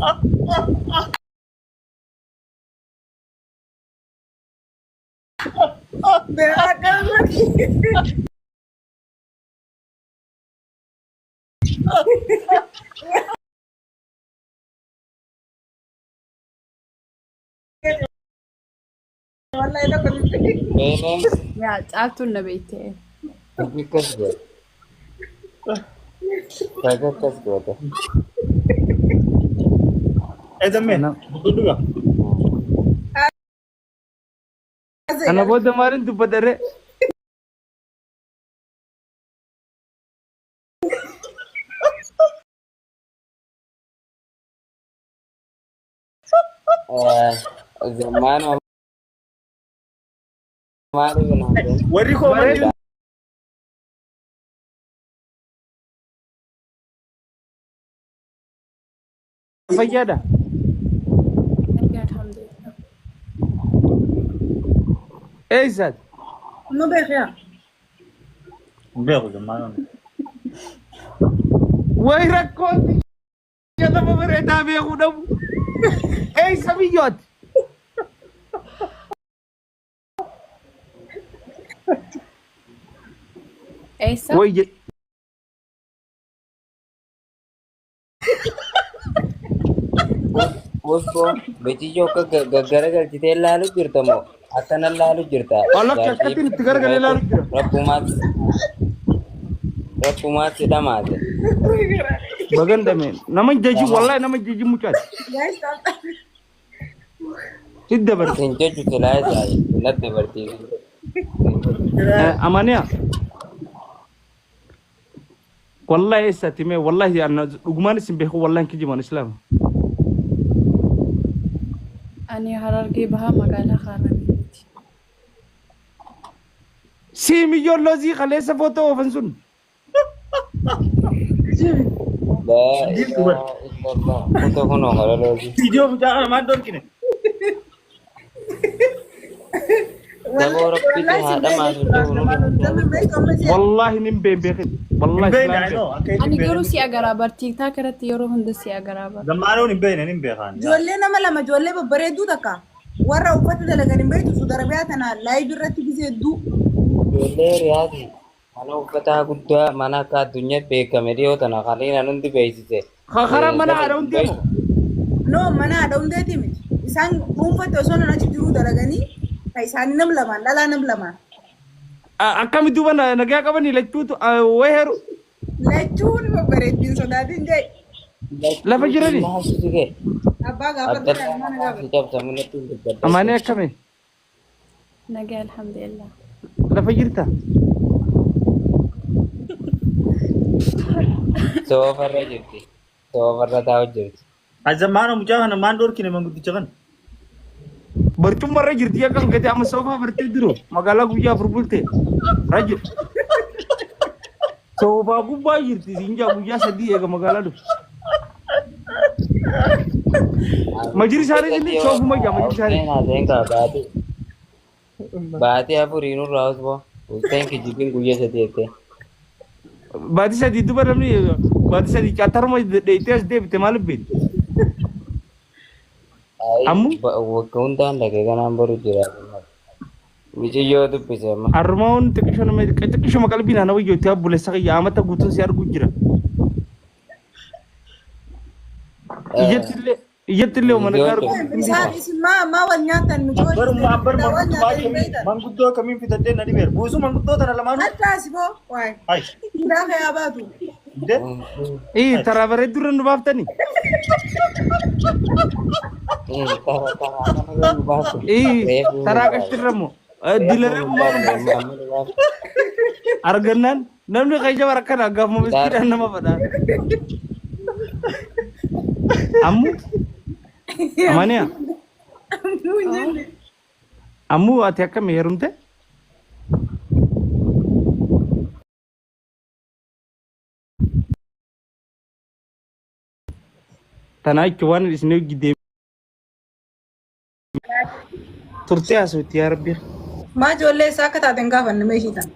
والله انا كنت بيني يا تعبتوا النبيتين. تجي كسبة كذا كسبة. اذا مين انا بتقول انا بود مارين تبدره. زمان ما أعرف نهضم. وريكم مارين من فجأة الحمد لله. ايش هذا؟ انه بخير بياخذ زمان وين ركض يا دم بريدا بيخدم ايش سبيجات ايسا وين Bosco beti joka gara gara kita lalu cerita mo akan lalu cerita والله jadi كتكتين تقرق لي لا رجرة rapumat sudah mati بغن دمين نمن جيجي والله نمن جيجي مكان جاي سيدة برد sinco cuci lah saya nanti berarti امانيا والله يا ساتيمي والله انا دغمان سنبخ والله كجي من اسلام اني هررقي بها مقالة خارني. سي مليون لوزي خليسه فوتو فنسون لا ilah foto kono kalau lagi فيديو بتاع ما دور كده Dabor kita ada masuk dulu. والله نمبي بخير والله بين اسلام عينه اكيد اني بين قالوا سي اقرابر تيك تاك رتي يورو هند سي اقرابر. زمانه بين خان جولي نما لما جولي ببريدو دكا ورا وفات دلغني بيتو سودربياتنا لاي برتي بيزي دو Beler ya sih. Mana kata gudda mana ka dunia pe kamera ho tana kali nanun di beisi se. خرا منا ارون ديمو نو منا دون ديتي مي إسان قوم فتو سونا نجي جرو دلغني كايسان نملمان لا نملمان akam duban naga kabani latutu weheru لا تون ببريدين سوداتين جاي لا فجرني Masuk juga. أبا غابت Ada كمان غابت setiap sama itu berbeda. امانيا كمي نقال الحمد لله. لا فجرتا So farra jirti. So farra tahu jirti. زمانه مجاهنا ما دور كده من قد جغن برتم مرة جرتيا كان كده أما سوفا برتدرو مقالا قويا فربولته رجل سوفا قوبا جرتي سينجا قويا سدي يا مقالا دو مجري ساري جني سوفا ما جا مجري ساري Ada yang nggak berarti. Berarti aku Rino Raus bo. Usai kejipin gue sedih itu. بعد سدي دوبر لمني بعد سدي كاتر ما ديتاس دي بتمال بيت Amu? Keuntan lagi kan baru jelas. Bisa yo tuh bisa mah. أرمون تكشون ما تكشون مقال بينا أنا ويجو تاب بولا سقي يا متى قلت سيار قجرة يجت اللي ومن كارو إسان ما ولناتا نجول بر من قد كمين في تدين ندي بير بوسو من قد ترى لما أتاسبو واي هاي لا يا باتو ده إيه ترى بريد دورن بافتني إيه ترى كشترمو ديلرم ما أرجنان نمني خيجا وركنا أقام مسكين أنا ما بدار أمو أمانيا أمو أتيك ميرون تة تناي كوان الإسنو جدي ترتي أسوتي يا ربي ما جولي ساكت أتنقى فنميشيتا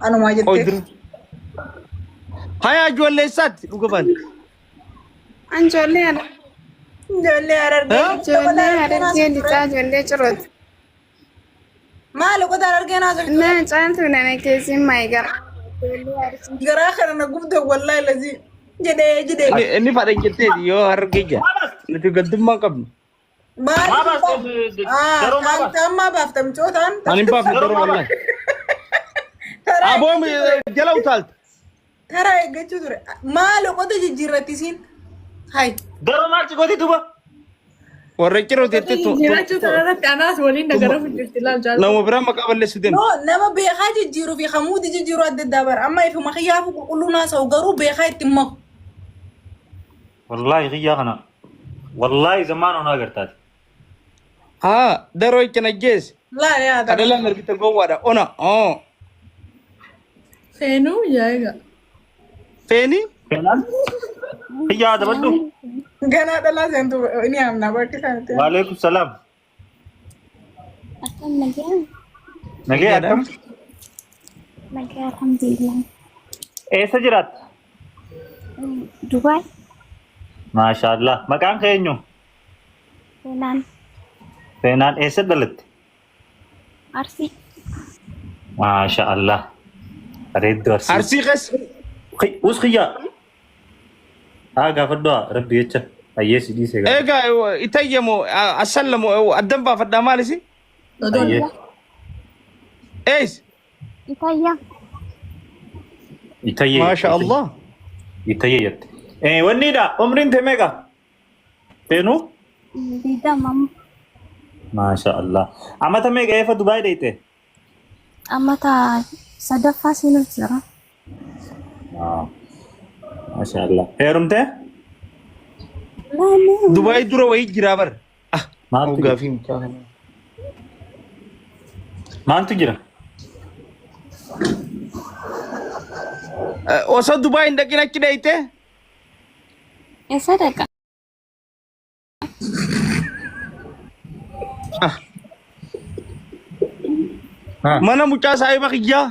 أنا ما أودر جدت هيا جوال لسات لقبان Anjoollee ana. Ijoollee Harargee. Ijoollee Harargee lixaa ijoollee Cirootti. Maali qotaa Harargee naasoo? Naa caaltuu nana keessi maayigara. Garaa kana na gubda wallaahi lazii. Jedhee. Inni fadhan jetteeti yoo hargee jaa. Nuti gaddummaa qabnu. Maali? Amma baaftam cootaan. Ani hin baafne yeroo wallahi. Aboom jala utaalta. Taraa eeggachuu ture. Maali qota jijjiirrattisiin? Hai. Garuu maalti gooti duuba? Warra ciroo teettee Jiraachuu kanarratti anaas waliin nagarafu jirti laal jaalladha. nama biraa maqaa balleessu deemu. No, nama beekaa jijjiiruu fi hamuuti jijjiiruu adda addaa bara. Amma ifuma xiyyaafu qulqulluu naasa'u garuu beekaa itti maku. Wallaahi xiyyaa kana. Wallaahi zamaan onaa agartaati. Haa daroo itti najjees. Laa yaada. Kadala mirgita gowwaadha ona. Feenuu yaa'iga. Feeni? Feenaan? Xiyyaa dabaddu. Ganaa dhalaa seentu ni amna bakki isaanitti. Waalaikum salaam. Akan nagaan. Nagee akkam? Nagaa alhamdulillah. Eessa jiraat? Dubai. Maashaallah. Maqaan kee eenyu? Feenaan. Feenaan eessa dhalatte? Arsii. Maashaallah. Bareedduu arsii. Arsii keessa. Us xiyyaa. Haa gaafadhu rabbi jecha. Ayyee si dhiisee gaafa. Egaa itayyamu asallamu addan baafadhaa maalisi? Ayyee. Ees? Itayya. Itayyee. Maasha Allah. Itayyee jette. Wanniidha umriin tee meeqa? Feenuu? Didamam. Maashaallah. Amata meeqa eefa Dubaay deeyte? Amata sadaffaa sinuuf jira. Maashaallah. Heerumtee? Laanee. Dubaay dura wayii jiraa bar. Maaltu jira? Gaafii mucaa kana. Maaltu jira? Osoo Dubaay hin dhaqin achi dheeyte? Eessa dhaqa? Mana mucaa saahiba kiyyaa.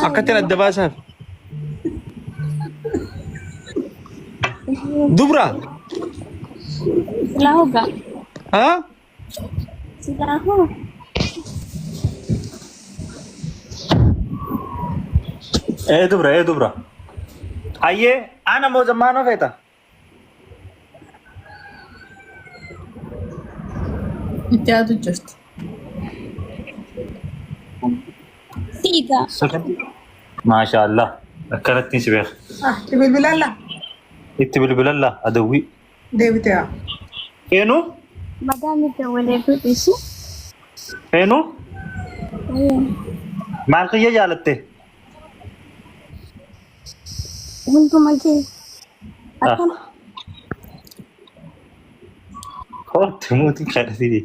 Akkatiin adda baasaaf. Dubra? Silaahuga. Haa? Silaahu. Dubra. Ayyee, ana moo zammaanoo feeta? Itti yaadu jirti. Siiga. Maashaallah. Akkanattiin si beeka. Bilbilalla. Itti bilbilalla adawwii. Deebitee haa. Feenuu? Madaami dawalee godhisu. Feenuu? Maal kiyya jaalatte? Hunduma kee. Akkana. Kootti muutii kadhatini.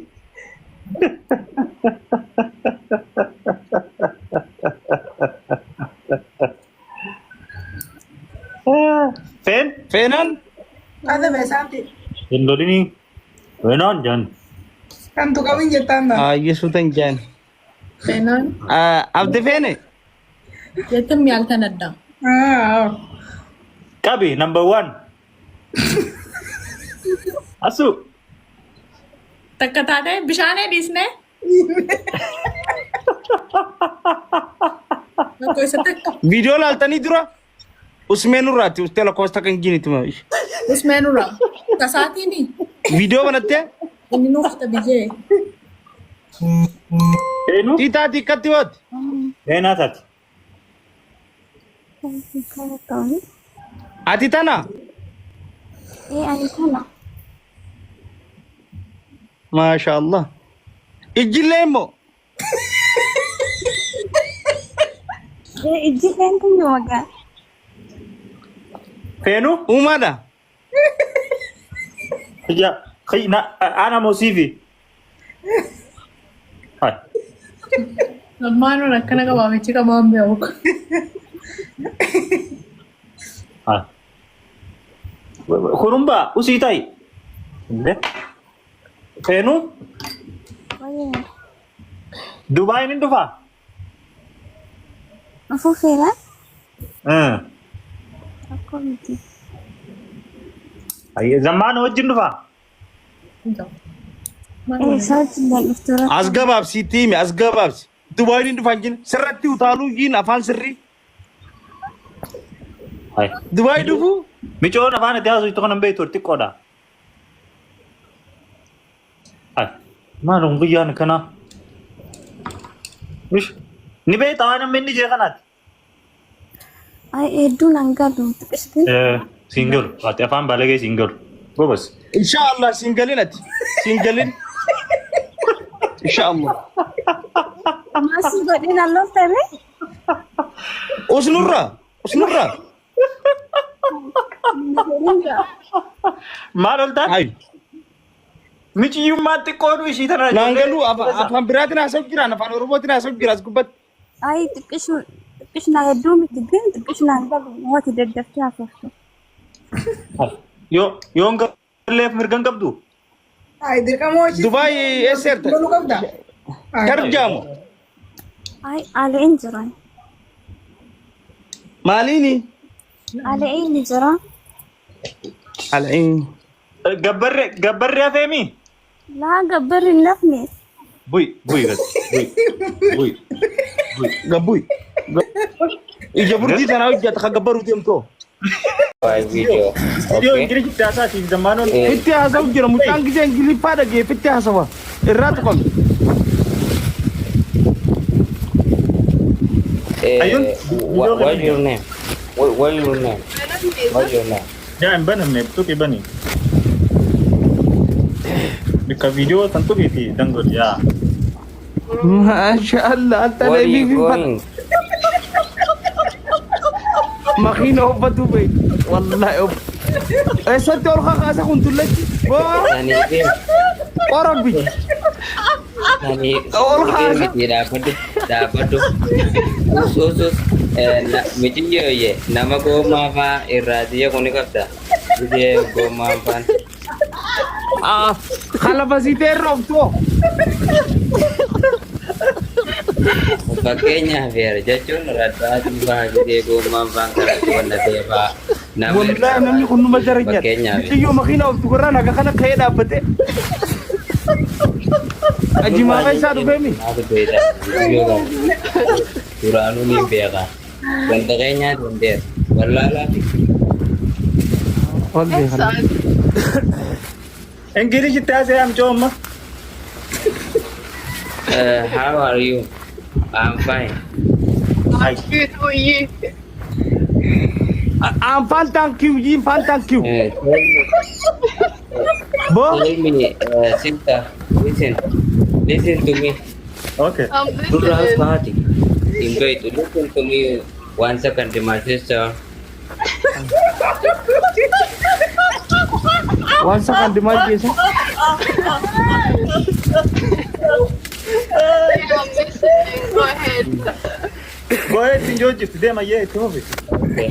Feen? Feenaan? Ada beesaati. Hindolinii. Feenaan jaan. Kan tuqamin jettaan dha. Yesu tan jaan. Feenaan. Abdi feene? Jettan miyaaltan addaa. Qabi number 1. Asu. Takka taatee bishaanee dhiisnee. Tokko isa takka. Viidiyoo laaltanii dura? Usmeenurraati ustee lakkoofsa kan ginitti maa. Usmeenurraa. Tasaatiini. Viidiyoo banattee? Inni nuuf tabiyyee. Feenuu? Tiitaati ikkatti hooti? Feenaa taati. Kana ta'u. Ati tana? Ani kana. Maasha Allah. Ijjillee immoo? Ijjileen kun yoo magaa. Feenuu? Uumaadha? Kiyya. Ana moo siifi? Hai. Lammaanuu akkana qabaamichi qabaan beeku. Hai. Kurumba usii ta'i. Feenuu? Wayee. Dubaay ni dhufaa? Afuufeera? Akkoo miti. Ayyee zammaan wajjin dhufaa. Isaatiin dhuftura. As gabaabsi tiimi as gabaabsi. Dubaayii hin dhufan jin sirratti utaaluu yiin afaan sirrii. Dubaayii dhufu. Micoon afaan itti haasa'u tokko nan beektu xiqqoodha. Maalum guyyaan kana. Ni beektaa waan amma inni jee kanaati. Ay hedduun hangalu xiqqistiin. Single ati afaan balagee single gobas. Inshallah singalin ati singalin. Inshallah. Masih godin Allah teme. Usnurra. Maal oltaa? Ay. Michiyyummaa xiqqoodhu ishii tana. Naangalu afaan biraatiin haasa'u jiran afaan oromootiin haasa'u jiran as gubbatti. Ay xiqqishna hedduu miti ግን xiqqishna hangalu mooti daddafti haasoftu. Yoon galleef mirgan qabdu. Ay dirqamoo ishii. Dubaay eesseerta. Baluu qabda. Tarjaamu. Ay aleen jiran. Maaliini? Aleen jiran. Al'in. Gabbarri hafeemi. Laa gabbarri nafni. Buy. Gabbuy. Ija burtii tanaa hojjata ka gabbaruu deemtoo. Video. Video ingilizi daasaatiif zammaanoon. Itti haasa'u jira mucaan gisee ingiliffaa dhageef itti haasawa. Irraa tuqame. What's your name? What's your name? Yaa hin banamne tuqi bani. Bika video tan tuqiti dangod yaa. Masha Allah. Anta Where are you leebiif going? makiina obba Dubai. Wallahi obba. Eessatti ol kakaasa kun tullatti. Naniifim. Qorabbi. Dhaabbadhu. Usus mijiyyooyye nama goomaa faa irraatiyya kuni qabda. Bidee goomaa faan. Kalabasitee roobtoo. Fakkeenyaaf jechuun raddaatiin faa bidee goomaa faan karatti wallatee faa. Wallahi namni kun numa jara nyaata. Fakkeenyaaf. Mijiyyoo makiina obtu gorraan akka kana ka'ee dhaabbate. Ajimaa isaa dhufeemi. Duraanuu ni beeka. Wanta keenyaa dandeera. Wallaalaa. Ingilizi taasee amcoomma. How are you? I'm fine. I'm good. How are you? I'm fine, thank you. Jim, fine, thank you. Bo? Tell me, sister, listen to me. Okay. Do the house Listen. party. Enjoy to listen to me 1 second, my sister. One second, the mic is. Yeah, I'm listening. Go ahead. Go ahead, enjoy it today, my yeah, it's over. Okay.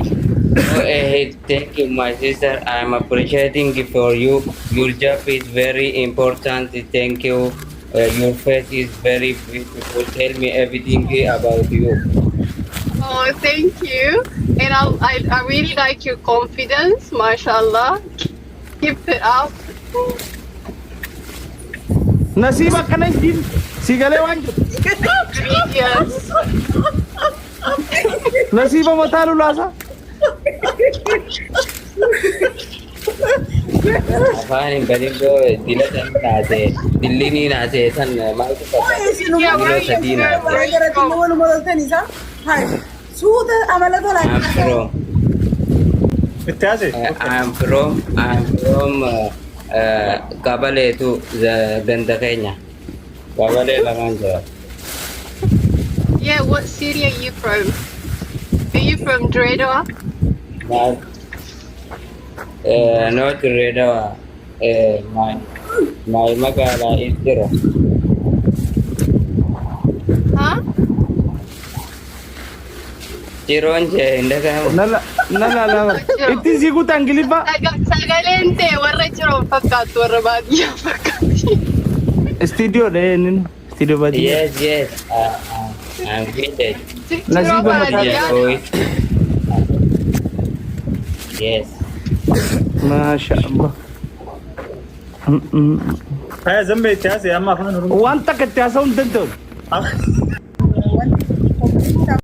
Go ahead, thank you, my sister. I'm appreciating it for you. Your job is very important. Thank you. Your face is very beautiful. Tell me everything about you. Oh, thank you. And I really like your confidence, mashallah. Keep it up. Nasiba kana jin. Sigale wanjo. Yes. Nasiba matalu lasa. Afaan balindo dila tan naate dillini naate tan maaltu qaba. Yeah, where are you Sadina. from? Where are you from? Walumaa galtanii isaa. Hai. Suuta amala tolaa. I'm from Kabale to Ganda Kenya. Kabale Lamanja. Yeah, what city are you from? Are you from Dredoa? Not Redawa. My Magala is there. Huh? Chironje indaga. Nala. Itti sigu tangilifa. Sagalente, warra jiran fakkaatu, warra baadiyyaa fakkaatu. Studio de nin. Studio badi. Yes. I'm vintage. Jiroo baadiyyaa. Yes. ما شاء الله. هيا زنبي التاسي اما فان وانت كنت يا سون دنتون